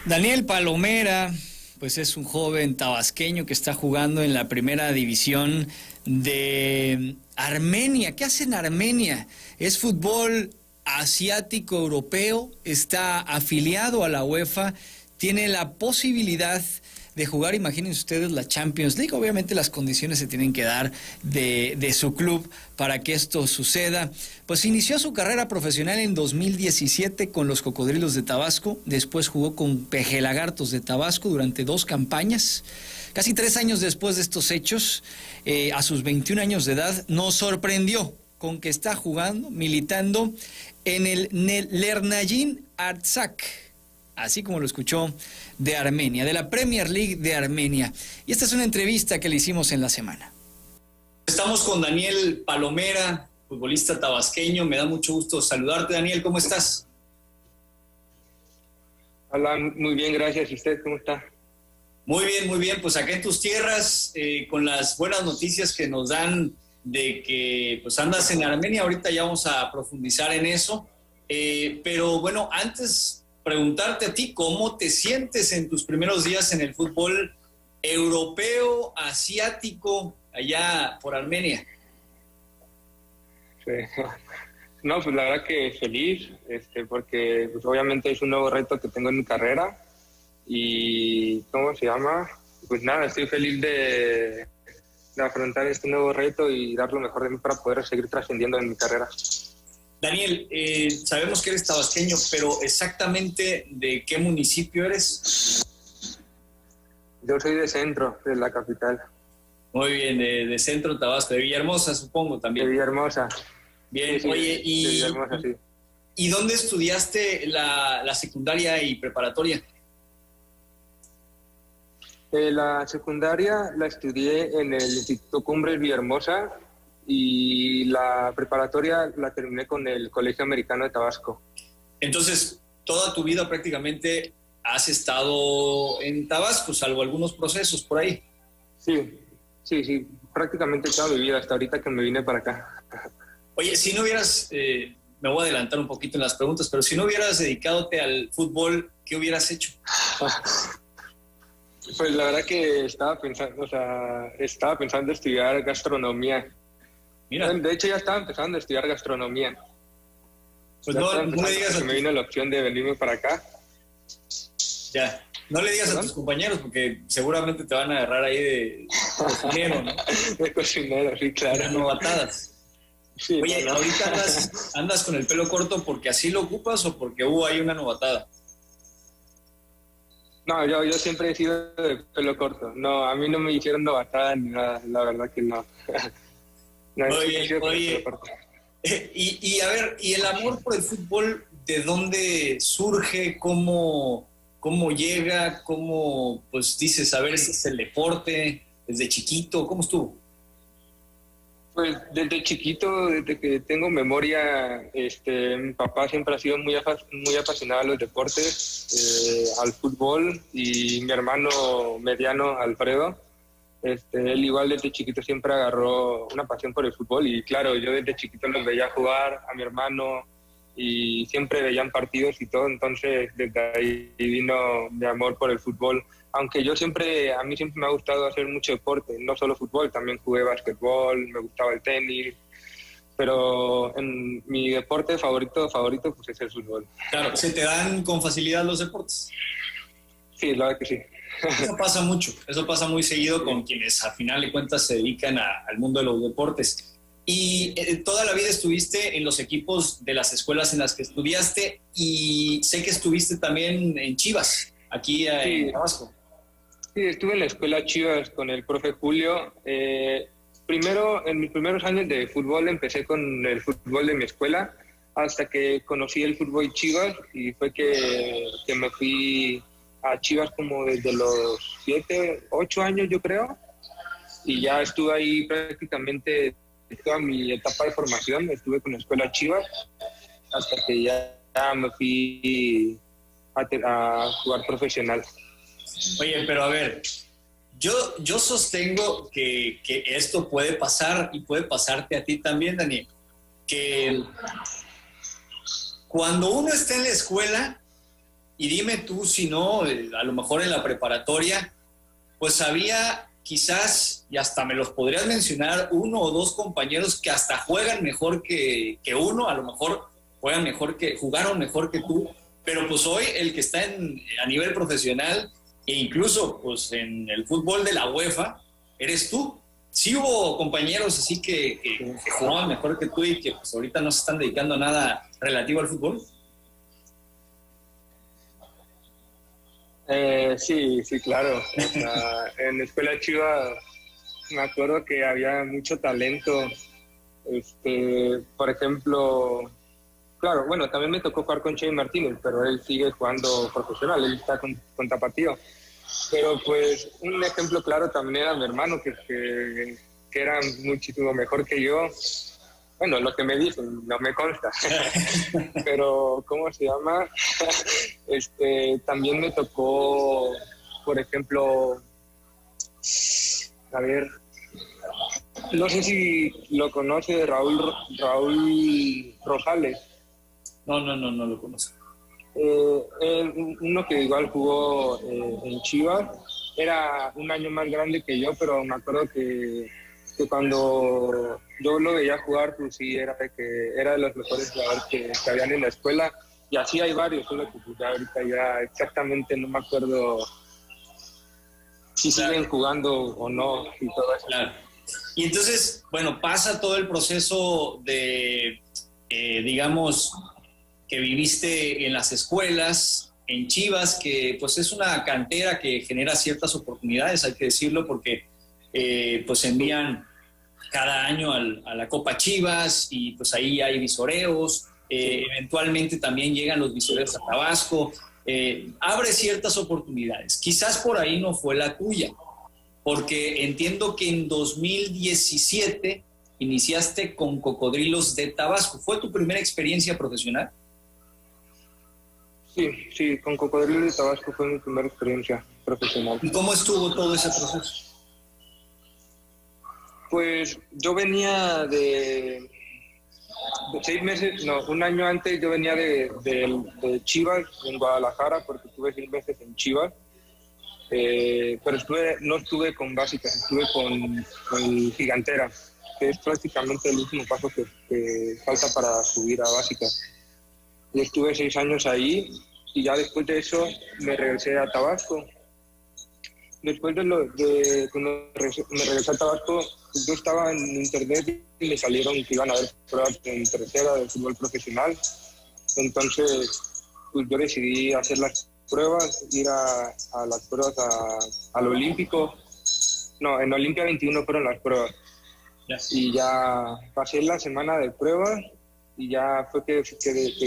Daniel Palomera, pues es un joven tabasqueño que está jugando en la primera división de Armenia. ¿Qué hace en Armenia? Es fútbol asiático europeo, está afiliado a la UEFA, tiene la posibilidad de jugar, imagínense ustedes, la Champions League. Obviamente las condiciones se tienen que dar de su club para que esto suceda. Pues inició su carrera profesional en 2017 con los Cocodrilos de Tabasco, después jugó con Pejelagartos de Tabasco durante 2 campañas. Casi 3 años después de estos hechos, a sus 21 años de edad, nos sorprendió con que está jugando, militando en el Lernayin Artsak, así como lo escuchó, de Armenia, de la Premier League de Armenia. Y esta es una entrevista que le hicimos en la semana. Estamos con Daniel Palomera, futbolista tabasqueño. Me da mucho gusto saludarte, Daniel. ¿Cómo estás? Hola, muy bien, gracias. ¿Y usted cómo está? Muy bien, muy bien. Pues acá en tus tierras, con las buenas noticias que nos dan de que pues andas en Armenia. Ahorita ya vamos a profundizar en eso. Pero bueno, antes preguntarte a ti, ¿cómo te sientes en tus primeros días en el fútbol europeo, asiático, allá por Armenia? Sí. No, pues la verdad que feliz, porque pues obviamente es un nuevo reto que tengo en mi carrera y, ¿cómo se llama? Pues nada, estoy feliz de afrontar este nuevo reto y dar lo mejor de mí para poder seguir trascendiendo en mi carrera. Daniel, sabemos que eres tabasqueño, pero exactamente ¿de qué municipio eres? Yo soy de Centro, de la capital. Muy bien, de Centro Tabasco, de Villahermosa, supongo también. De Villahermosa. Bien, sí, oye, de Villahermosa, sí. ¿Y dónde estudiaste la secundaria y preparatoria? La secundaria la estudié en el Instituto Cumbres Villahermosa y la preparatoria la terminé con el Colegio Americano de Tabasco. Entonces, toda tu vida prácticamente has estado en Tabasco, salvo algunos procesos por ahí. Sí, prácticamente toda mi vida, hasta ahorita que me vine para acá. Oye, si no hubieras, me voy a adelantar un poquito en las preguntas, pero si no hubieras dedicadote al fútbol, ¿qué hubieras hecho? Pues la verdad que estaba pensando estudiar gastronomía. Mira. De hecho, ya estaba empezando a estudiar gastronomía. Pues no me digas me vino la opción de venirme para acá. Ya, no le digas a tus compañeros porque seguramente te van a agarrar ahí de cocinero, ¿no? De cocinero, sí, claro. De novatadas. Sí, oye, no. ¿Ahorita andas con el pelo corto porque así lo ocupas o porque hubo ahí una novatada? No, yo siempre he sido de pelo corto. No, a mí no me hicieron novatada ni nada, la verdad que no. No, oye. Y a ver, ¿y el amor por el fútbol de dónde surge? ¿Cómo llega? ¿Cómo, pues dices, a ver, ese es el deporte desde chiquito? ¿Cómo estuvo? Pues desde chiquito, desde que tengo memoria, mi papá siempre ha sido muy apasionado a los deportes, al fútbol, y mi hermano mediano, Alfredo, él igual desde chiquito siempre agarró una pasión por el fútbol y claro, yo desde chiquito los veía jugar a mi hermano y siempre veían partidos y todo, entonces desde ahí vino mi amor por el fútbol. Aunque a mí siempre me ha gustado hacer mucho deporte, no solo fútbol, también jugué básquetbol, me gustaba el tenis, pero mi deporte favorito pues es el fútbol. Claro, ¿se te dan con facilidad los deportes? Sí, la verdad que sí. Eso pasa mucho, eso pasa muy seguido con quienes a final de cuentas se dedican al mundo de los deportes. Y toda la vida estuviste en los equipos de las escuelas en las que estudiaste y sé que estuviste también en Chivas, aquí en Tabasco. Sí, estuve en la escuela Chivas con el profe Julio. Primero, en mis primeros años de fútbol empecé con el fútbol de mi escuela hasta que conocí el fútbol Chivas y fue que me fui a Chivas como desde los 7, 8 años yo creo, y ya estuve ahí prácticamente toda mi etapa de formación, estuve con la escuela Chivas hasta que ya me fui a jugar profesional. Oye, pero a ver, yo sostengo que esto puede pasar y puede pasarte a ti también, Daniel, que cuando uno está en la escuela Y dime tú si no, a lo mejor en la preparatoria, pues había quizás, y hasta me los podrías mencionar, uno o dos compañeros que hasta juegan mejor que uno, a lo mejor jugaron mejor que tú, pero pues hoy el que está a nivel profesional e incluso pues en el fútbol de la UEFA, eres tú. Sí hubo compañeros así que jugaban mejor que tú y que pues ahorita no se están dedicando a nada relativo al fútbol. Sí, claro. O sea, en la escuela Chivas me acuerdo que había mucho talento. Por ejemplo, claro, bueno, también me tocó jugar con Che Martínez, pero él sigue jugando profesional, él está con Tapatío. Pero pues un ejemplo claro también era mi hermano, que era muchísimo mejor que yo. Bueno, lo que me dicen, no me consta. Pero, ¿cómo se llama? También me tocó, por ejemplo, a ver, no sé si lo conoce Raúl Rosales. No lo conozco. Uno que igual jugó en Chivas, era un año más grande que yo, pero me acuerdo que cuando yo lo veía jugar, pues sí, era de los mejores jugadores que habían en la escuela, y así hay varios, solo que pues, ya ahorita ya exactamente no me acuerdo si siguen jugando o no y todo eso. Claro. Y entonces, bueno, pasa todo el proceso de, digamos, que viviste en las escuelas, en Chivas, que pues es una cantera que genera ciertas oportunidades, hay que decirlo, porque pues envían cada año a la Copa Chivas y pues ahí hay visoreos, eventualmente también llegan los visoreos a Tabasco, abre ciertas oportunidades. Quizás por ahí no fue la tuya, porque entiendo que en 2017 iniciaste con Cocodrilos de Tabasco. ¿Fue tu primera experiencia profesional? Sí, con Cocodrilos de Tabasco fue mi primera experiencia profesional. ¿Y cómo estuvo todo ese proceso? Pues yo venía de 6 meses, no, un año antes yo venía de Chivas, en Guadalajara, porque estuve 6 meses en Chivas. Pero no estuve con básicas, estuve con Gigantera, que es prácticamente el último paso que falta para subir a básicas. Y estuve 6 años ahí y ya después de eso me regresé a Tabasco. Después cuando me regresé a Tabasco, yo estaba en internet y me salieron que iban a haber pruebas en tercera de fútbol profesional. Entonces, pues yo decidí hacer las pruebas, ir a las pruebas al Olímpico. No, en Olimpia 21 fueron las pruebas. Yes. Y ya pasé la semana de pruebas y ya fue que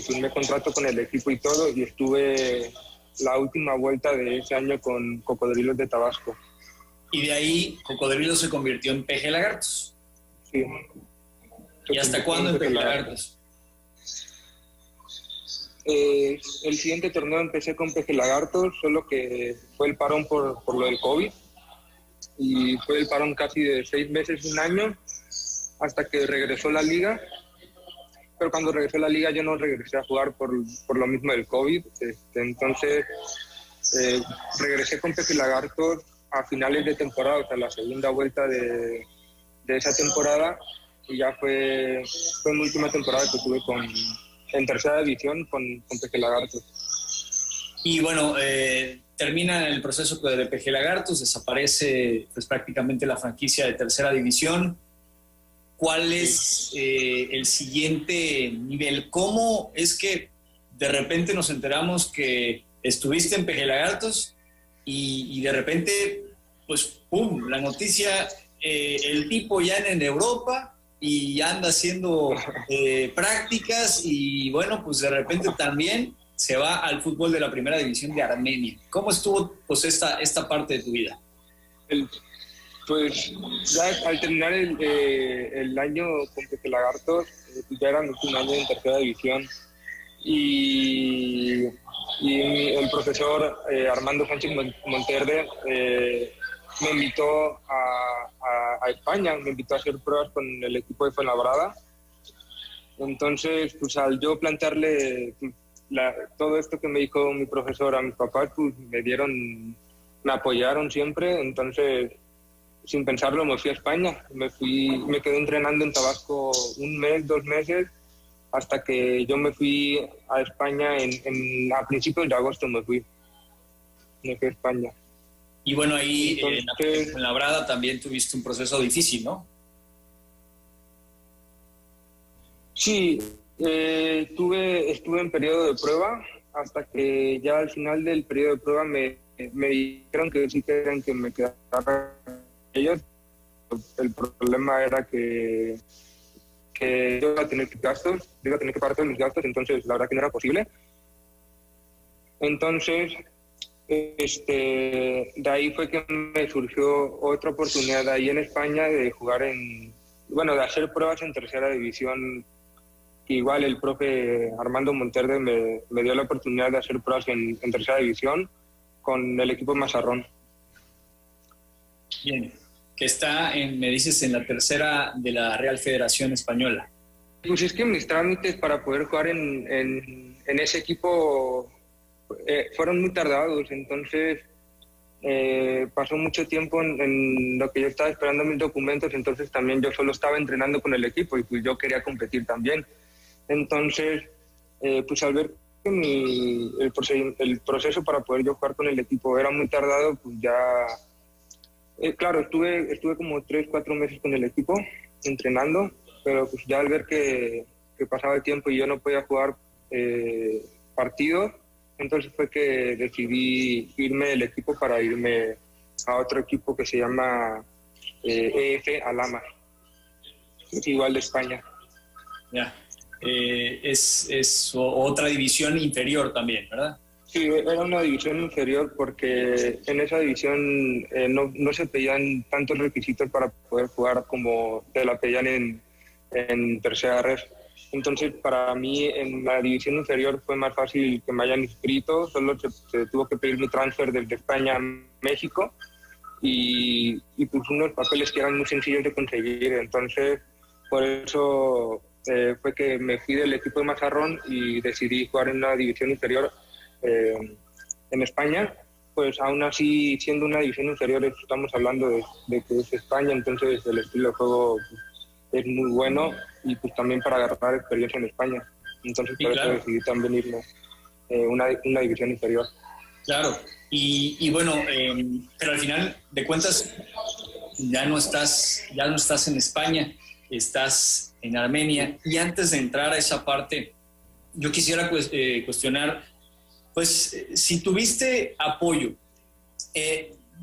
firmé contrato con el equipo y todo, y estuve la última vuelta de ese año con Cocodrilos de Tabasco. Y de ahí Cocodrilos se convirtió en Peje Lagartos. Sí. ¿Y hasta cuándo en Peje Lagartos? El siguiente torneo empecé con Peje Lagartos, solo que fue el parón por lo del COVID, y fue el parón casi de 6 meses, un año, hasta que regresó la liga. Pero cuando regresó la liga yo no regresé a jugar por lo mismo del COVID. Entonces regresé con Peje Lagartos a finales de temporada, o sea, la segunda vuelta de esa temporada, y ya fue mi última temporada que tuve en tercera división con Peje Lagartos. Y bueno, termina el proceso de Peje Lagartos, desaparece pues prácticamente la franquicia de tercera división. ¿Cuál es el siguiente nivel? ¿Cómo es que de repente nos enteramos que estuviste en Peje Lagartos y de repente, pues, ¡pum!, la noticia, el tipo ya en Europa y anda haciendo prácticas y, bueno, pues de repente también se va al fútbol de la primera división de Armenia? ¿Cómo estuvo pues esta parte de tu vida? Pues ya al terminar el año con Peje Lagartos, ya era mi último año en tercera división, y el profesor Armando Sánchez Monterde me invitó a España, me invitó a hacer pruebas con el equipo de Fuenlabrada. Entonces, pues al yo plantearle todo esto que me dijo mi profesora, mis papás, pues me apoyaron siempre, entonces sin pensarlo me fui a España, me quedé entrenando en Tabasco un mes, 2 meses, hasta que yo me fui a España a principios de agosto me fui a España. Y bueno, ahí Entonces, en la Brada también tuviste un proceso difícil, ¿no? sí, estuve en periodo de prueba hasta que ya al final del periodo de prueba me dijeron que sí querían que me quedara ellos. El problema era que yo iba a tener gastos, yo iba a tener que pagar todos mis gastos, entonces la verdad que no era posible. Entonces, de ahí fue que me surgió otra oportunidad ahí en España de jugar de hacer pruebas en tercera división. Igual el profe Armando Monterde me dio la oportunidad de hacer pruebas en tercera división con el equipo Mazarrón. Bien, que está, me dices, en la tercera de la Real Federación Española. Pues es que mis trámites para poder jugar en ese equipo fueron muy tardados, entonces pasó mucho tiempo en lo que yo estaba esperando mis documentos, entonces también yo solo estaba entrenando con el equipo y pues yo quería competir también. Entonces, pues al ver que el proceso para poder yo jugar con el equipo era muy tardado, pues ya... claro, estuve como 3-4 meses con el equipo entrenando, pero pues ya al ver que pasaba el tiempo y yo no podía jugar partidos, entonces fue que decidí irme del equipo para irme a otro equipo que se llama EF Alama, igual de España. Ya. Es otra división inferior también, ¿verdad? Sí, era una división inferior porque en esa división no se pedían tantos requisitos para poder jugar como te la pedían en tercera red. Entonces, para mí, en la división inferior fue más fácil que me hayan inscrito, solo se tuvo que pedir mi transfer desde España a México y pues unos papeles que eran muy sencillos de conseguir. Entonces, por eso fue que me fui del equipo de Mazarrón y decidí jugar en la división inferior en España. Pues aún así, siendo una división inferior, estamos hablando de que es España, entonces el estilo de juego es muy bueno y pues también para agarrar experiencia en España. Entonces, por eso decidí también irme una división inferior. Claro, y bueno, pero al final de cuentas ya no estás en España, estás en Armenia. Y antes de entrar a esa parte, yo quisiera cuestionar, pues, si tuviste apoyo.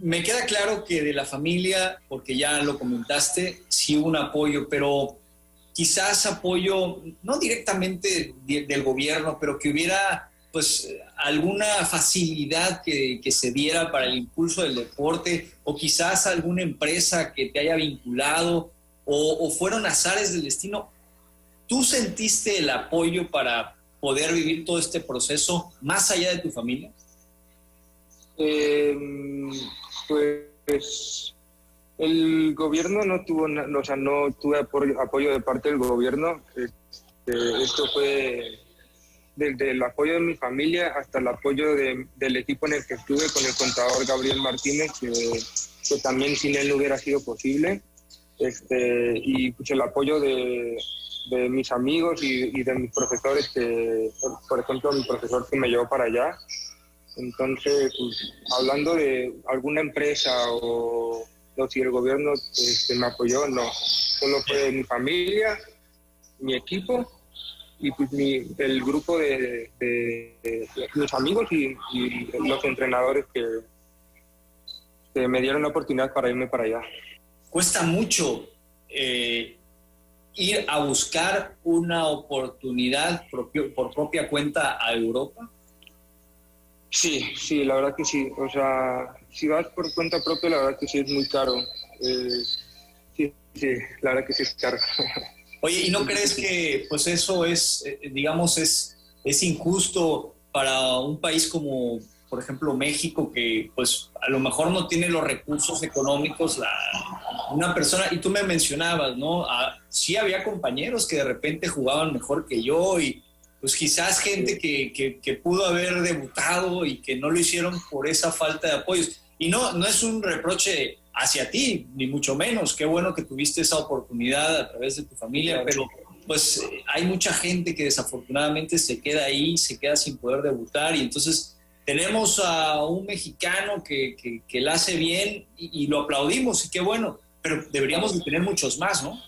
Me queda claro que de la familia, porque ya lo comentaste, sí hubo un apoyo, pero quizás apoyo, no directamente del gobierno, pero que hubiera pues alguna facilidad que se diera para el impulso del deporte, o quizás alguna empresa que te haya vinculado, o fueron azares del destino. ¿Tú sentiste el apoyo para poder vivir todo este proceso más allá de tu familia? Pues el gobierno no tuvo, no tuve apoyo de parte del gobierno. Esto fue desde el apoyo de mi familia hasta el apoyo del equipo en el que estuve con el contador Gabriel Martínez, que también sin él no hubiera sido posible. Y pues el apoyo de mis amigos y de mis profesores, que por ejemplo mi profesor que me llevó para allá. Entonces, pues, hablando de alguna empresa o si el gobierno me apoyó, no. Solo fue mi familia, mi equipo y pues el grupo de mis amigos y los entrenadores que me dieron la oportunidad para irme para allá. Cuesta mucho ir a buscar una oportunidad por propia cuenta a Europa. Sí, la verdad que sí. O sea, si vas por cuenta propia, la verdad que sí es muy caro. Sí, la verdad que sí es caro. Oye, ¿y no crees que pues eso es, digamos, es injusto para un país como, por ejemplo, México, que pues a lo mejor no tiene los recursos económicos, una persona, y tú me mencionabas, ¿no? Sí había compañeros que de repente jugaban mejor que yo y pues quizás gente que pudo haber debutado y que no lo hicieron por esa falta de apoyos. Y no es un reproche hacia ti, ni mucho menos. Qué bueno que tuviste esa oportunidad a través de tu familia, pero pues hay mucha gente que desafortunadamente se queda ahí, se queda sin poder debutar, y entonces tenemos a un mexicano que la hace bien y lo aplaudimos, y qué bueno, pero deberíamos de tener muchos más, ¿no?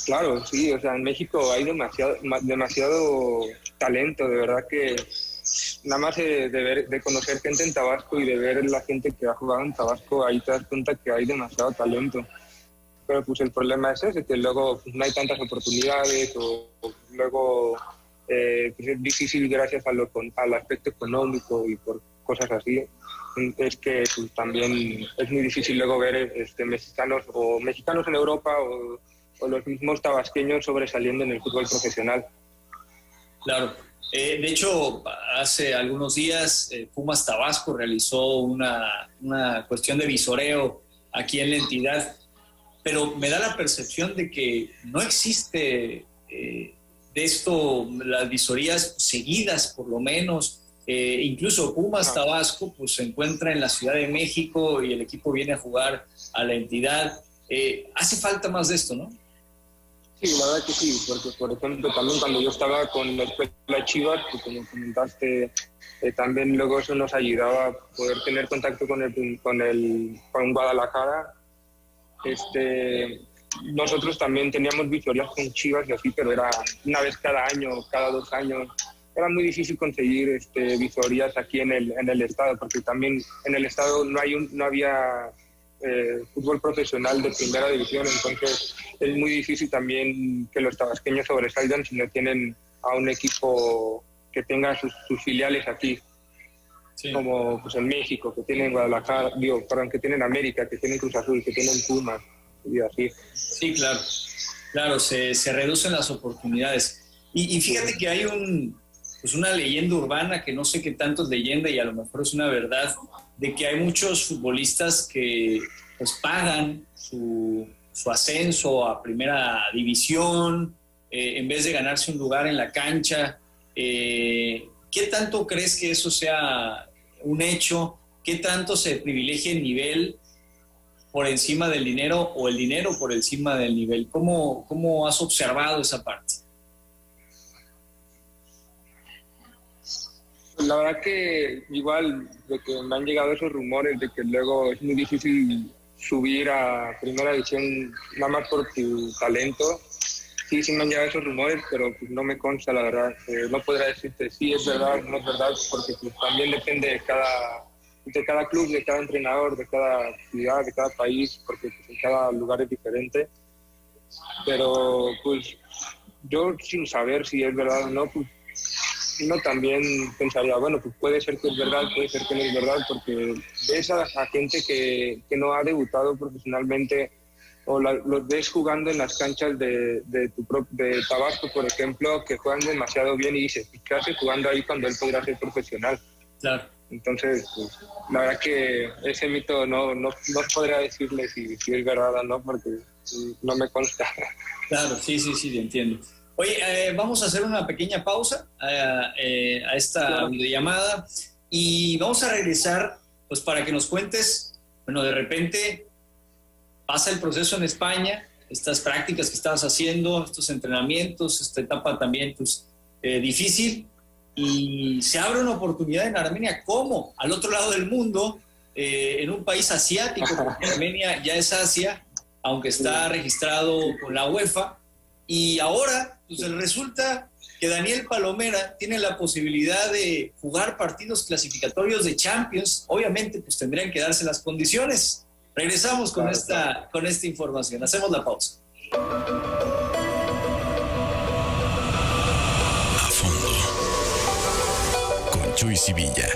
Claro, sí, o sea, en México hay demasiado talento, de verdad que nada más de conocer gente en Tabasco y de ver la gente que ha jugado en Tabasco, ahí te das cuenta que hay demasiado talento. Pero pues el problema es ese, que luego pues, no hay tantas oportunidades o luego pues es difícil gracias al aspecto económico y por cosas así. Es que pues, también es muy difícil luego ver mexicanos en Europa o los mismos tabasqueños sobresaliendo en el fútbol profesional. Claro. De hecho, hace algunos días Pumas Tabasco realizó una cuestión de visoreo aquí en la entidad, pero me da la percepción de que no existe de esto, las visorías seguidas por lo menos. Incluso Pumas Tabasco pues, se encuentra en la Ciudad de México y el equipo viene a jugar a la entidad. Hace falta más de esto, ¿no? Sí, la verdad que sí, porque por ejemplo también cuando yo estaba con la escuela Chivas, pues, como comentaste, también luego eso nos ayudaba a poder tener contacto con Guadalajara. Nosotros también teníamos visorías con Chivas y así, pero era una vez cada año, cada 2 años. Era muy difícil conseguir visorías aquí en el estado, porque también en el estado no había fútbol profesional de primera división, entonces es muy difícil también que los tabasqueños sobresalgan si no tienen a un equipo que tenga sus filiales aquí. Sí. Como pues en México, que tienen Guadalajara, que tienen América, que tienen Cruz Azul, que tienen Pumas y así. Sí, claro, se reducen las oportunidades. Y fíjate que hay una leyenda urbana, que no sé qué tanto es leyenda y a lo mejor es una verdad, de que hay muchos futbolistas que pues pagan su ascenso a primera división en vez de ganarse un lugar en la cancha. ¿Qué tanto crees que eso sea un hecho? ¿Qué tanto se privilegia el nivel por encima del dinero o el dinero por encima del nivel? ¿Cómo has observado esa parte? La verdad que igual de que me han llegado esos rumores de que luego es muy difícil subir a primera división nada más por tu talento. Sí me han llegado esos rumores, pero pues no me consta, la verdad. No podrá decirte si es verdad o no es verdad, porque pues, también depende de cada club, de cada entrenador, de cada ciudad, de cada país, porque pues, en cada lugar es diferente. Pero pues yo sin saber si es verdad o no, pues uno también pensaría, bueno, pues puede ser que es verdad, puede ser que no es verdad, porque ves a gente que no ha debutado profesionalmente o los ves jugando en las canchas de Tabasco, por ejemplo, que juegan demasiado bien y dices, ¿qué hace jugando ahí cuando él podrá ser profesional? Claro. Entonces, pues, la verdad que ese mito no podría decirle si es verdad o no, porque no me consta. Claro, sí, entiendo. Oye, vamos a hacer una pequeña pausa a esta videollamada y vamos a regresar pues para que nos cuentes, bueno, de repente pasa el proceso en España, estas prácticas que estabas haciendo, estos entrenamientos, esta etapa también pues difícil, y se abre una oportunidad en Armenia. ¿Cómo? Al otro lado del mundo, en un país asiático, porque Armenia ya es Asia, aunque está registrado con la UEFA. Y ahora, pues resulta que Daniel Palomera tiene la posibilidad de jugar partidos clasificatorios de Champions. Obviamente, pues tendrían que darse las condiciones. Regresamos con esta información. Hacemos la pausa. A fondo. Con Chuy Sevilla.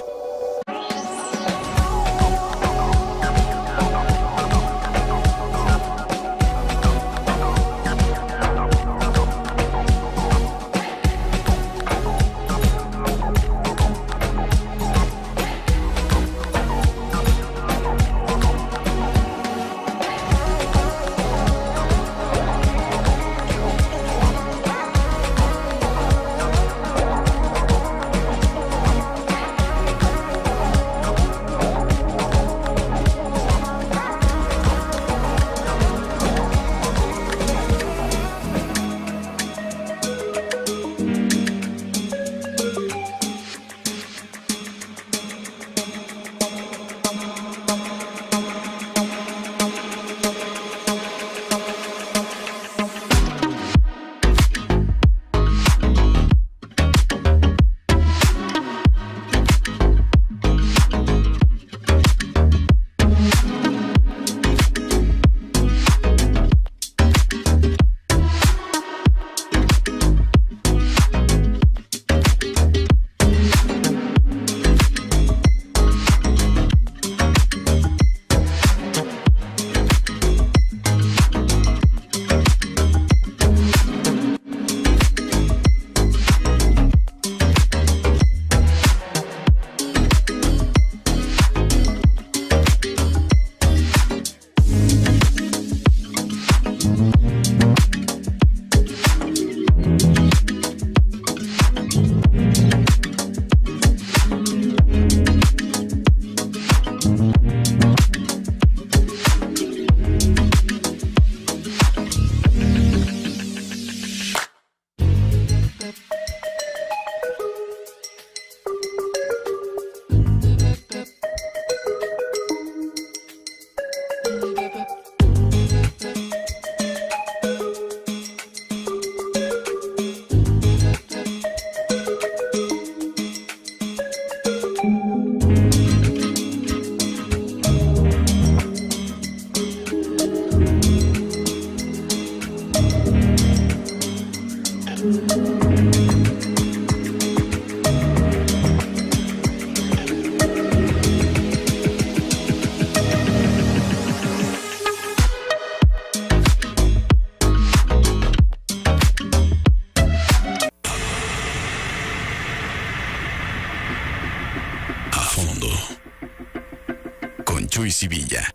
con Chuy Sevilla.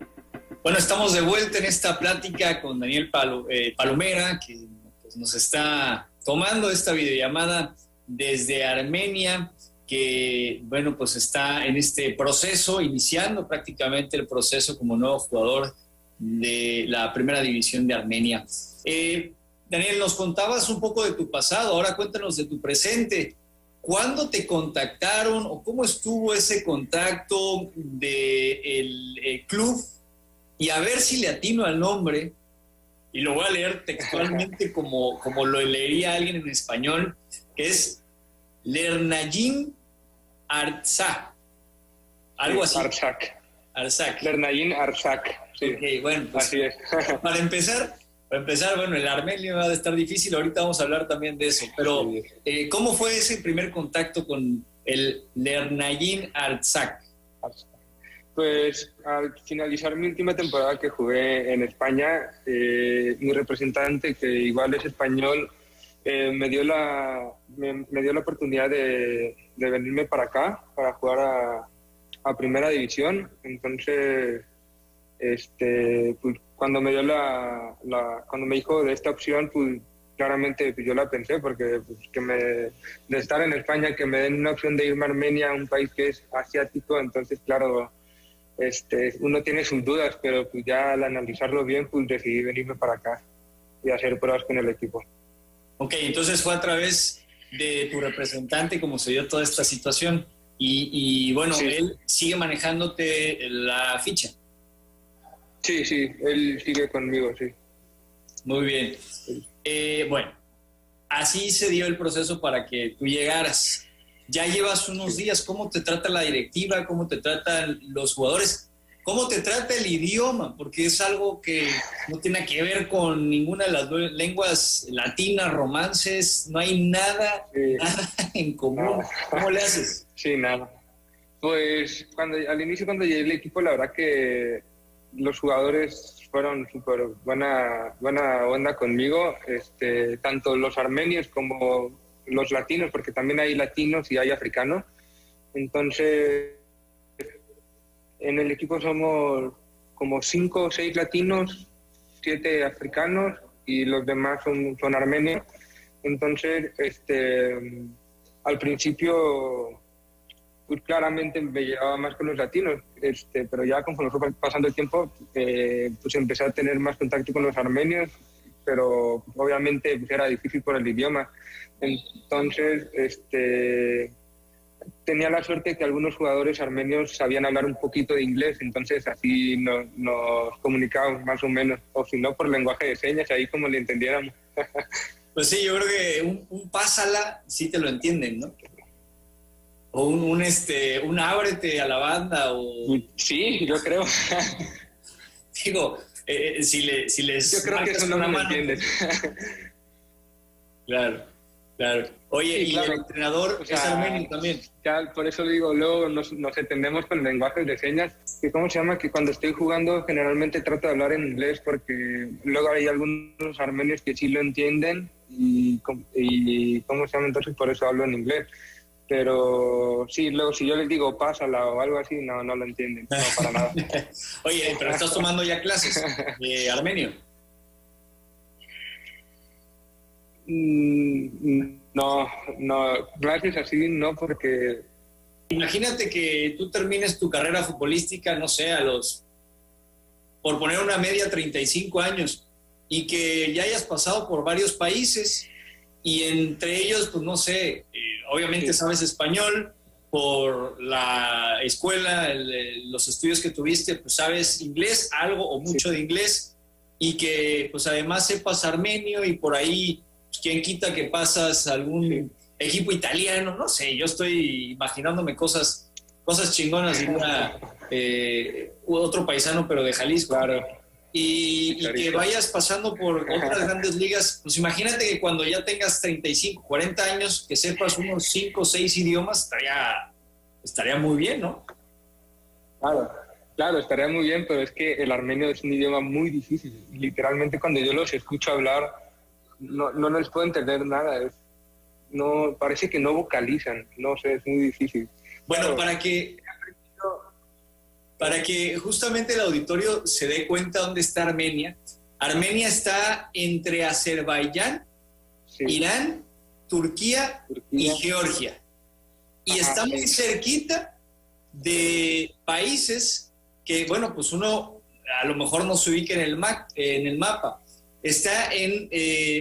Bueno, estamos de vuelta en esta plática con Daniel Palomera, que pues, nos está tomando esta videollamada desde Armenia, que bueno, pues está en este proceso, iniciando prácticamente el proceso como nuevo jugador de la primera división de Armenia. Daniel, nos contabas un poco de tu pasado, ahora cuéntanos de tu presente. ¿Cuándo te contactaron o cómo estuvo ese contacto del club? Y a ver si le atino al nombre, y lo voy a leer textualmente como lo leería alguien en español, que es Lernayin Artsak. Algo así. Artsak. Lernayin Artsak. Sí. Okay, bueno, pues, así es. Para empezar, bueno, el armenio va a estar difícil, ahorita vamos a hablar también de eso, pero ¿cómo fue ese primer contacto con el Lernayin Artsak? Pues al finalizar mi última temporada que jugué en España, mi representante, que igual es español, me dio la oportunidad de venirme para acá, para jugar a Primera División. Entonces, pues, cuando me dio cuando me dijo de esta opción, pues claramente pues, yo la pensé, porque pues, de estar en España, que me den una opción de irme a Armenia, un país que es asiático, entonces claro, uno tiene sus dudas, pero pues ya al analizarlo bien, pues decidí venirme para acá y hacer pruebas con el equipo. Ok, entonces fue a través de tu representante como se dio toda esta situación y bueno, sí. Él sigue manejándote la ficha. Sí, él sigue conmigo, sí. Muy bien. Bueno, así se dio el proceso para que tú llegaras. Ya llevas unos días, ¿cómo te trata la directiva? ¿Cómo te tratan los jugadores? ¿Cómo te trata el idioma? Porque es algo que no tiene que ver con ninguna de las lenguas latinas, romances, no hay nada en común. ¿Cómo le haces? Sí, nada. Pues al inicio cuando llegué al equipo, la verdad que los jugadores fueron súper buena onda conmigo, tanto los armenios como los latinos, porque también hay latinos y hay africanos. Entonces, en el equipo somos como 5 o 6 latinos, 7 africanos y los demás son armenios. Entonces, al principio, pues claramente me llevaba más con los latinos, pero ya conforme fue pasando el tiempo, pues empecé a tener más contacto con los armenios, pero obviamente pues, era difícil por el idioma. Entonces, tenía la suerte que algunos jugadores armenios sabían hablar un poquito de inglés, entonces así nos comunicábamos más o menos, o si no, por lenguaje de señas, ahí como le entendiéramos. Pues sí, yo creo que un pásala sí te lo entienden, ¿no? O un ábrete a la banda, o... Sí, yo creo. Digo, si les... Yo creo que eso no me entienden. Claro. Oye, sí, y claro, el entrenador es armenio también. Ya, por eso digo, luego nos entendemos con lenguajes de señas. Que ¿cómo se llama? Que cuando estoy jugando generalmente trato de hablar en inglés, porque luego hay algunos armenios que sí lo entienden y ¿cómo se llama? Entonces por eso hablo en inglés. Pero sí, luego si yo les digo pásala o algo así, no lo entienden, no, para nada. Oye, pero estás tomando ya clases de armenio. No, clases así no, porque... Imagínate que tú termines tu carrera futbolística, no sé, por poner una media, 35 años, y que ya hayas pasado por varios países, y entre ellos, pues no sé, obviamente sabes español, por la escuela, los estudios que tuviste, pues sabes inglés, algo o mucho de inglés, y que pues además sepas armenio y por ahí... ¿Quién quita que pasas a algún equipo italiano? No sé, yo estoy imaginándome cosas chingonas, diría otro paisano, pero de Jalisco. Claro. Y que vayas pasando por otras grandes ligas. Pues imagínate que cuando ya tengas 35, 40 años, que sepas unos 5 o 6 idiomas, estaría muy bien, ¿no? Claro, estaría muy bien, pero es que el armenio es un idioma muy difícil. Literalmente cuando yo los escucho hablar, no les puedo entender nada. Parece que no vocalizan, no sé, es muy difícil. Bueno, para que para que justamente el auditorio se dé cuenta dónde está Armenia. Armenia está entre Azerbaiyán, sí, Irán, Turquía y Georgia. Y está muy cerquita de países que, bueno, pues uno a lo mejor no se ubica en el mapa. Está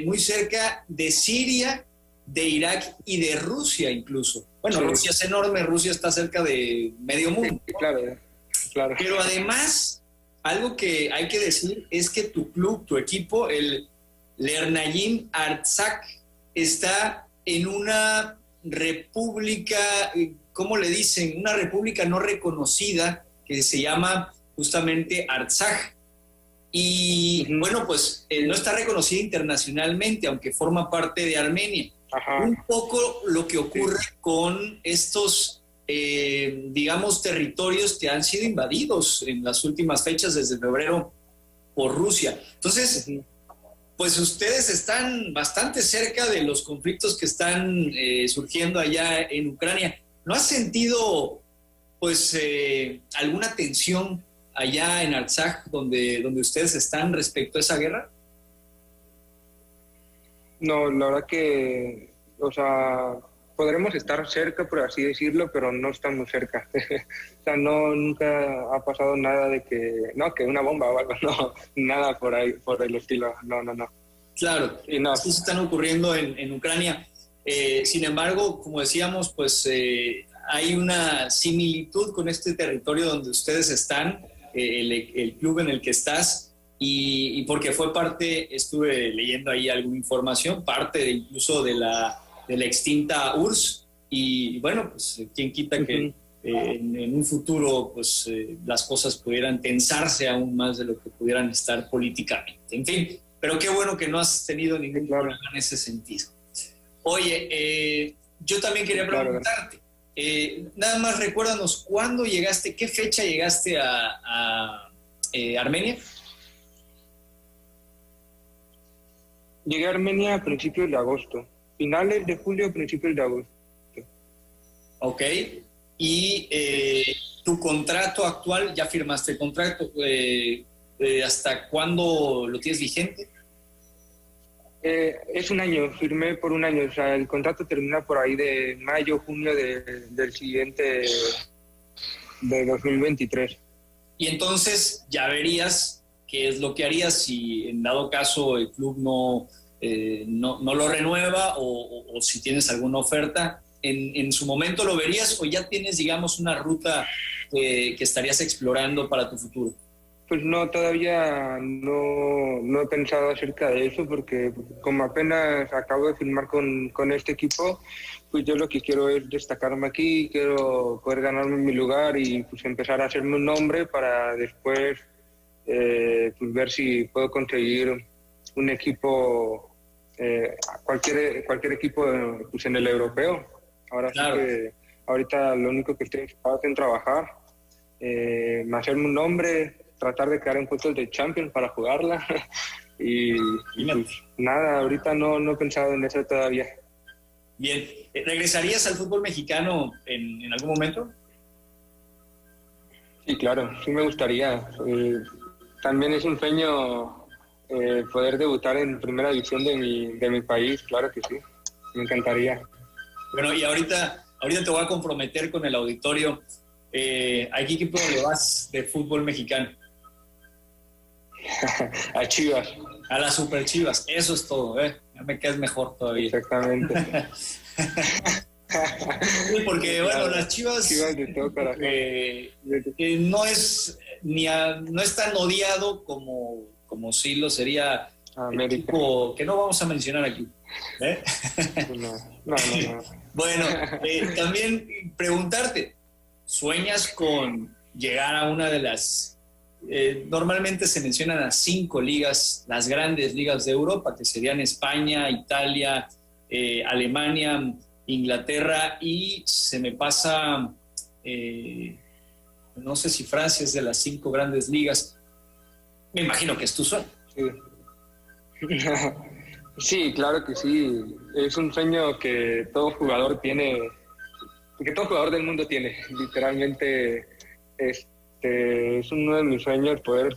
muy cerca de Siria, de Irak y de Rusia incluso. Bueno, sí, Rusia es enorme, Rusia está cerca de medio mundo. Sí, claro. Pero además, algo que hay que decir es que tu club, tu equipo, el Lernayim Artsakh, está en una república, ¿cómo le dicen? Una república no reconocida que se llama justamente Artsakh. Y bueno, pues no está reconocida internacionalmente, aunque forma parte de Armenia. Ajá. Un poco lo que ocurre con estos, digamos, territorios que han sido invadidos en las últimas fechas, desde febrero, por Rusia. Entonces, pues ustedes están bastante cerca de los conflictos que están surgiendo allá en Ucrania. ¿No has sentido, pues, alguna tensión allá en Artsakh, donde ustedes están respecto a esa guerra? No, la verdad que, o sea, podremos estar cerca, por así decirlo, pero no estamos cerca. O sea, nunca ha pasado nada de que una bomba o algo, no, nada por ahí, por el estilo, no. Claro, cosas están ocurriendo en Ucrania. Sin embargo, como decíamos, pues hay una similitud con este territorio donde ustedes están, el club en el que estás, y porque fue parte, estuve leyendo ahí alguna información, parte incluso de la extinta URSS, y bueno, pues quién quita que en un futuro pues las cosas pudieran tensarse aún más de lo que pudieran estar políticamente. En fin, pero qué bueno que no has tenido ningún problema en ese sentido. Oye, yo también quería preguntarte, nada más recuérdanos, ¿cuándo llegaste, qué fecha llegaste a Armenia? Llegué a Armenia a principios de agosto, finales de julio, principios de agosto. Ok, y tu contrato actual, ¿ya firmaste el contrato? ¿Hasta cuándo lo tienes vigente? Es un año, firmé por un año, o sea, el contrato termina por ahí de mayo, junio del siguiente, de 2023. Y entonces ya verías qué es lo que harías si en dado caso el club no lo renueva o si tienes alguna oferta. ¿En su momento lo verías o ya tienes, digamos, una ruta que estarías explorando para tu futuro? Pues no, todavía no he pensado acerca de eso porque como apenas acabo de firmar con este equipo, pues yo lo que quiero es destacarme aquí, quiero poder ganarme mi lugar y pues empezar a hacerme un nombre para después pues ver si puedo conseguir un equipo, cualquier equipo pues en el europeo. Ahora claro. Sí que ahorita lo único que estoy enfocado es en trabajar, hacerme un nombre, tratar de quedar en puestos de Champions para jugarla y pues, nada, ahorita no he pensado en eso todavía. Bien, ¿regresarías al fútbol mexicano en algún momento? Sí, claro, sí me gustaría. También es un sueño poder debutar en primera división de mi país, claro que sí, me encantaría. Bueno, y ahorita te voy a comprometer con el auditorio. ¿A qué equipo le vas de fútbol mexicano? A Chivas. A las Super Chivas, eso es todo, ya me quedas mejor todavía. Exactamente. Sí, porque bueno, las Chivas de todo corazón. No es tan odiado como sí lo sería el equipo que no vamos a mencionar aquí. No. Bueno, también preguntarte, ¿sueñas con llegar a una de las... normalmente se mencionan a 5 ligas, las grandes ligas de Europa, que serían España, Italia, Alemania, Inglaterra y se me pasa, no sé si Francia es de las 5 grandes ligas. Me imagino que es tu sueño. Sí, claro que sí. Es un sueño que todo jugador tiene, que todo jugador del mundo tiene. Literalmente es uno de mis sueños poder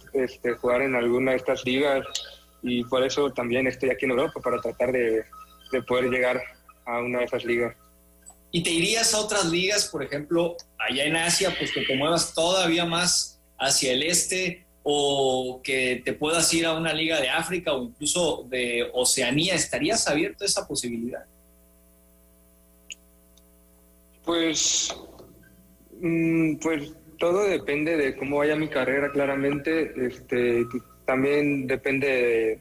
jugar en alguna de estas ligas, y por eso también estoy aquí en Europa, para tratar de poder llegar a una de esas ligas. ¿Y te irías a otras ligas, por ejemplo, allá en Asia, pues que te muevas todavía más hacia el este, o que te puedas ir a una liga de África o incluso de Oceanía? ¿Estarías abierto a esa posibilidad? Pues todo depende de cómo vaya mi carrera, claramente. También depende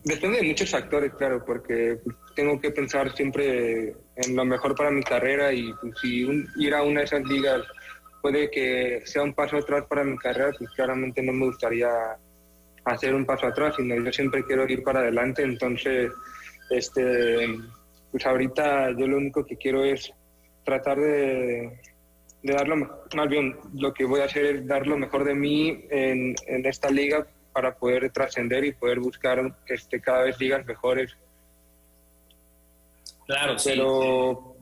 depende de muchos factores, claro, porque tengo que pensar siempre en lo mejor para mi carrera, y pues, si ir a una de esas ligas puede que sea un paso atrás para mi carrera, pues claramente no me gustaría hacer un paso atrás, sino yo siempre quiero ir para adelante. Entonces, pues ahorita yo lo único que quiero es tratar de dar más bien lo que voy a hacer es dar lo mejor de mí en esta liga, para poder trascender y poder buscar cada vez ligas mejores. Claro, pero,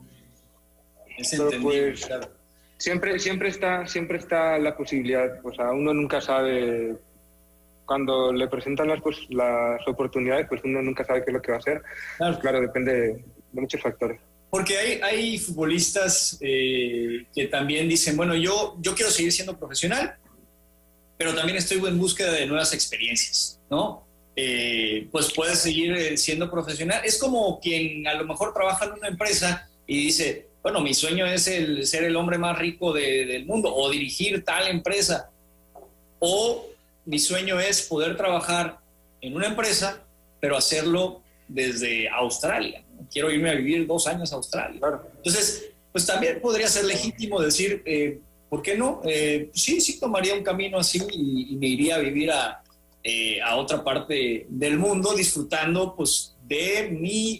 es pero entendible, pues claro. siempre está la posibilidad. O sea, uno nunca sabe, cuando le presentan las oportunidades, pues uno nunca sabe qué es lo que va a hacer. Claro, depende de muchos factores. Porque hay futbolistas que también dicen, bueno, yo quiero seguir siendo profesional, pero también estoy en búsqueda de nuevas experiencias, ¿no? Pues puedes seguir siendo profesional. Es como quien a lo mejor trabaja en una empresa y dice, bueno, mi sueño es ser el hombre más rico del mundo, o dirigir tal empresa, o mi sueño es poder trabajar en una empresa, pero hacerlo desde Australia. Quiero irme a vivir 2 años a Australia. Claro. Entonces, pues también podría ser legítimo decir, ¿por qué no? Sí tomaría un camino así y me iría a vivir a otra parte del mundo, disfrutando pues de mi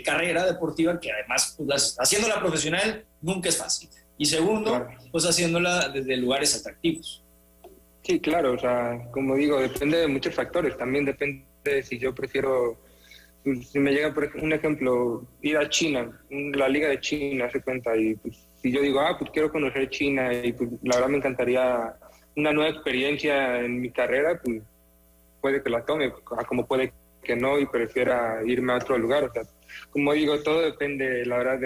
carrera deportiva, que además pues, haciéndola profesional nunca es fácil. Y segundo, claro, pues haciéndola desde lugares atractivos. Sí, claro, o sea, como digo, depende de muchos factores. También depende de si yo prefiero, si me llega, por un ejemplo, ir a China, la liga de China, se cuenta, y pues, si yo digo, pues quiero conocer China, y pues la verdad me encantaría una nueva experiencia en mi carrera, pues puede que la tome, como puede que no, y prefiera irme a otro lugar. O sea, como digo, todo depende, la verdad,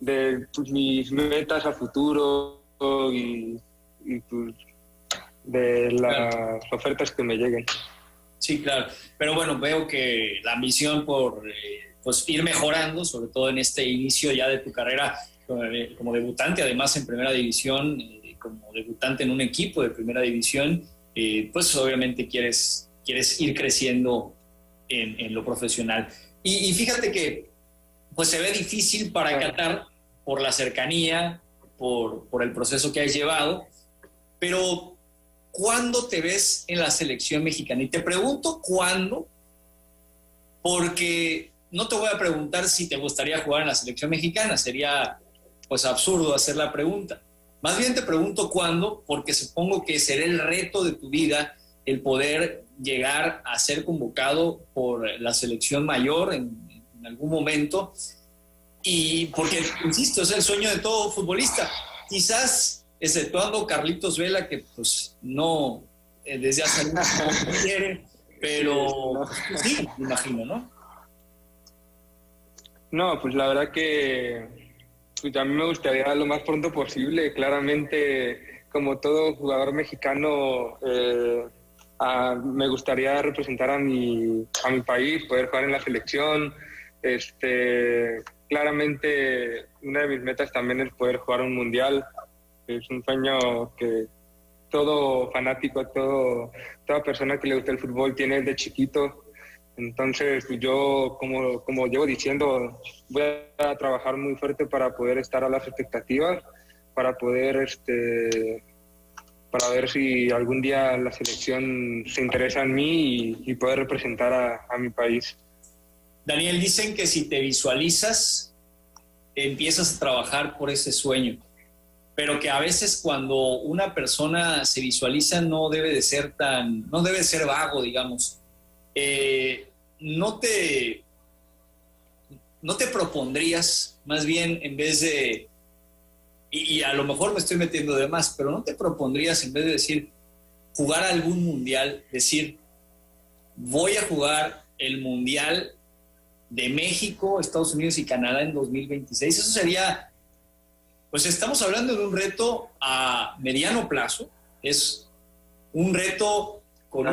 de pues, mis metas a futuro y pues, de las ofertas que me lleguen. Sí, claro. Pero bueno, veo que la misión por pues ir mejorando, sobre todo en este inicio ya de tu carrera como debutante, además en primera división, como debutante en un equipo de primera división, pues obviamente quieres ir creciendo en lo profesional. Y fíjate que pues se ve difícil para Qatar por la cercanía, por el proceso que has llevado, pero ¿cuándo te ves en la selección mexicana? Y te pregunto cuándo, porque no te voy a preguntar si te gustaría jugar en la selección mexicana, sería pues absurdo hacer la pregunta. Más bien te pregunto cuándo, porque supongo que será el reto de tu vida el poder llegar a ser convocado por la selección mayor en algún momento, y porque, insisto, es el sueño de todo futbolista. Quizás exceptuando Carlitos Vela, que pues no, desde hace años no quiere, pero pues, sí, me imagino, ¿no? No, pues la verdad que pues a mí me gustaría lo más pronto posible. Claramente, como todo jugador mexicano, me gustaría representar a mi país, poder jugar en la selección. Claramente, una de mis metas también es poder jugar un mundial. Es un sueño que todo fanático, toda persona que le gusta el fútbol tiene desde chiquito. Entonces, yo, como llevo diciendo, voy a trabajar muy fuerte para poder estar a las expectativas, para poder, para ver si algún día la selección se interesa en mí y poder representar a mi país. Daniel, dicen que si te visualizas, empiezas a trabajar por ese sueño, pero que a veces cuando una persona se visualiza no debe ser vago, digamos. ¿No te propondrías, más bien, en vez de y a lo mejor me estoy metiendo de más, pero ¿no te propondrías, en vez de decir jugar algún mundial, decir voy a jugar el mundial de México, Estados Unidos y Canadá en 2026? Eso sería, pues estamos hablando de un reto a mediano plazo, es un reto con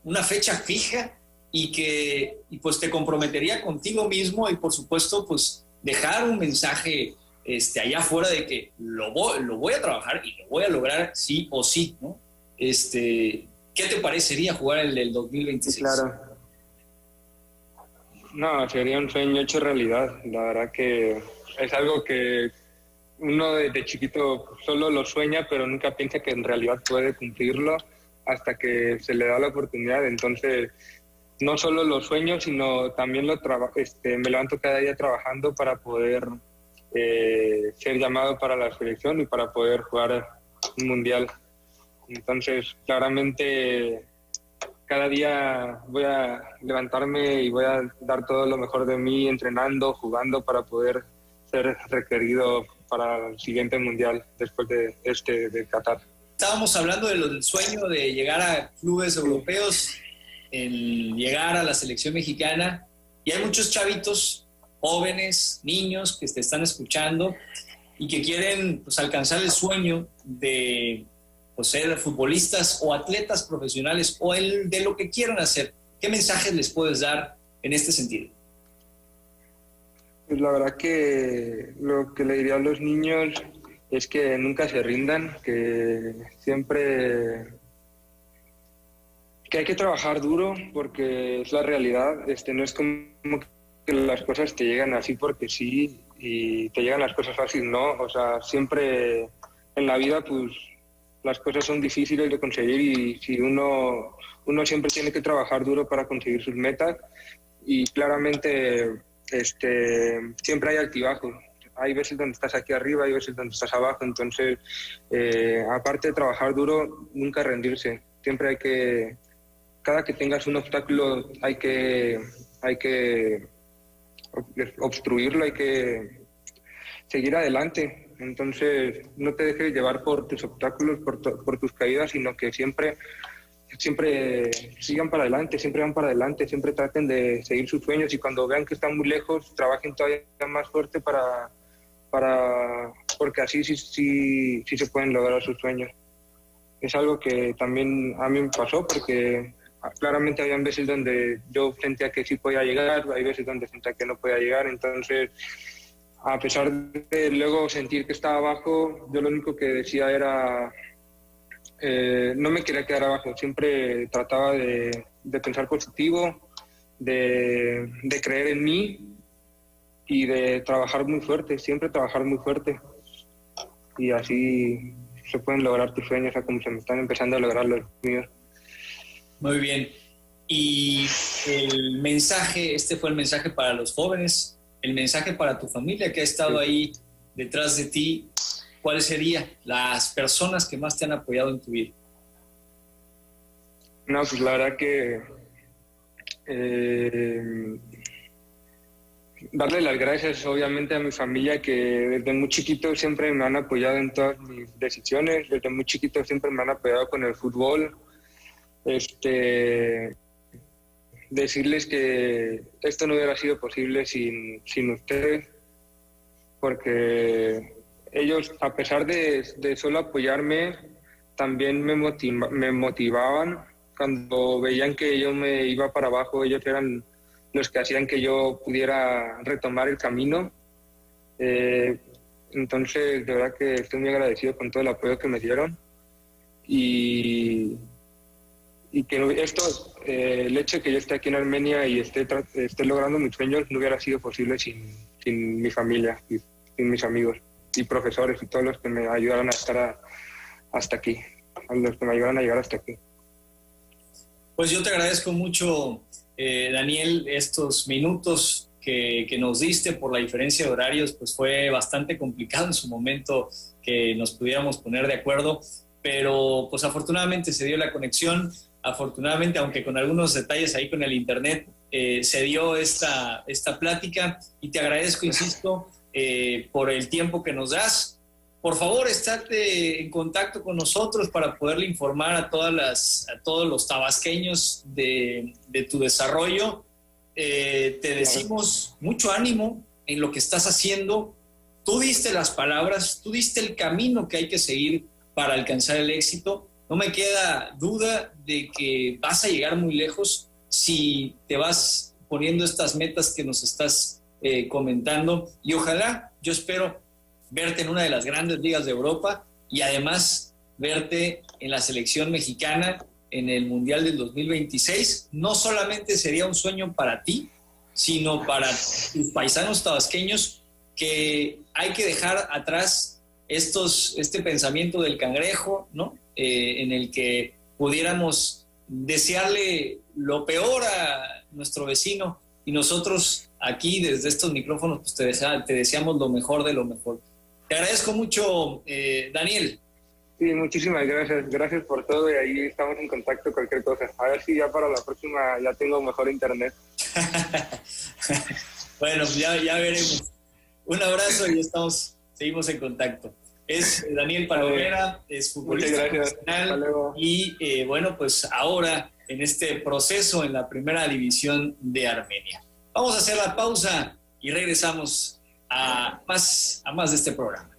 una fecha fija y pues te comprometería contigo mismo y por supuesto pues dejar un mensaje allá afuera de que lo voy a trabajar y lo voy a lograr sí o sí, ¿no? ¿Qué te parecería jugar el del 2026? Claro. No, sería un sueño hecho realidad. La verdad que es algo que uno desde chiquito solo lo sueña, pero nunca piensa que en realidad puede cumplirlo hasta que se le da la oportunidad. Entonces, no solo lo sueño, sino también me levanto cada día trabajando para poder ser llamado para la selección y para poder jugar un mundial. Entonces, claramente, cada día voy a levantarme y voy a dar todo lo mejor de mí, entrenando, jugando, para poder ser requerido para el siguiente mundial después de Qatar. Estábamos hablando del sueño de llegar a clubes europeos, en llegar a la selección mexicana, y hay muchos chavitos, jóvenes, niños que te están escuchando y que quieren pues alcanzar el sueño de pues, ser futbolistas o atletas profesionales o de lo que quieran hacer. ¿Qué mensajes les puedes dar en este sentido? Pues la verdad que lo que le diría a los niños es que nunca se rindan, que siempre que hay que trabajar duro porque es la realidad. No es como que las cosas te llegan así porque sí y te llegan las cosas fácil, no. O sea, siempre en la vida pues las cosas son difíciles de conseguir y si uno siempre tiene que trabajar duro para conseguir sus metas y claramente siempre hay altibajos. Hay veces donde estás aquí arriba, hay veces donde estás abajo, entonces aparte de trabajar duro, nunca rendirse. Siempre hay que, cada que tengas un obstáculo hay que obstruirlo, hay que seguir adelante. Entonces no te dejes llevar por tus obstáculos, por tus caídas, sino que siempre sigan para adelante, siempre van para adelante, siempre traten de seguir sus sueños y cuando vean que están muy lejos, trabajen todavía más fuerte porque así sí se pueden lograr sus sueños. Es algo que también a mí me pasó porque claramente había veces donde yo sentía que sí podía llegar, hay veces donde sentía que no podía llegar, entonces a pesar de luego sentir que estaba abajo, yo lo único que decía era no me quería quedar abajo, siempre trataba de pensar positivo, de creer en mí y de trabajar muy fuerte, siempre trabajar muy fuerte. Y así se pueden lograr tus sueños, a como se me están empezando a lograr los míos. Muy bien. Y el mensaje, fue el mensaje para los jóvenes, el mensaje para tu familia que ha estado ahí detrás de ti. ¿Cuáles serían las personas que más te han apoyado en tu vida? No, pues la verdad que darle las gracias obviamente a mi familia que desde muy chiquito siempre me han apoyado en todas mis decisiones, desde muy chiquito siempre me han apoyado con el fútbol. Decirles que esto no hubiera sido posible sin ustedes, porque ellos, a pesar de solo apoyarme, también me motivaban. Cuando veían que yo me iba para abajo, ellos eran los que hacían que yo pudiera retomar el camino. Entonces, de verdad que estoy muy agradecido con todo el apoyo que me dieron. Y que el hecho de que yo esté aquí en Armenia y esté logrando mis sueños no hubiera sido posible sin mi familia y sin mis amigos y profesores y todos los que me ayudaron a estar hasta aquí, a los que me ayudaron a llegar hasta aquí. Pues yo te agradezco mucho, Daniel, estos minutos que nos diste. Por la diferencia de horarios, pues fue bastante complicado en su momento que nos pudiéramos poner de acuerdo, pero pues afortunadamente se dio la conexión, afortunadamente, aunque con algunos detalles ahí con el internet, se dio esta plática y te agradezco, insisto, por el tiempo que nos das por favor, estate en contacto con nosotros para poderle informar a todos los tabasqueños de tu desarrollo. Te decimos mucho ánimo en lo que estás haciendo. Tú diste las palabras, tú diste el camino que hay que seguir para alcanzar el éxito. No me queda duda de que vas a llegar muy lejos si te vas poniendo estas metas que nos estás comentando. Y ojalá, yo espero verte en una de las grandes ligas de Europa y además verte en la selección mexicana en el Mundial del 2026. No solamente sería un sueño para ti, sino para tus paisanos tabasqueños, que hay que dejar atrás este pensamiento del cangrejo, ¿no? En el que pudiéramos desearle lo peor a nuestro vecino, y nosotros aquí desde estos micrófonos pues te deseamos lo mejor de lo mejor. Te agradezco mucho, Daniel. Sí, muchísimas gracias. Gracias por todo y ahí estamos en contacto, cualquier cosa. A ver si ya para la próxima ya tengo mejor internet. Bueno, pues ya veremos. Un abrazo y seguimos en contacto. Es Daniel Palavera, es futbolista profesional y bueno, pues ahora en este proceso en la primera división de Armenia. Vamos a hacer la pausa y regresamos a más de este programa.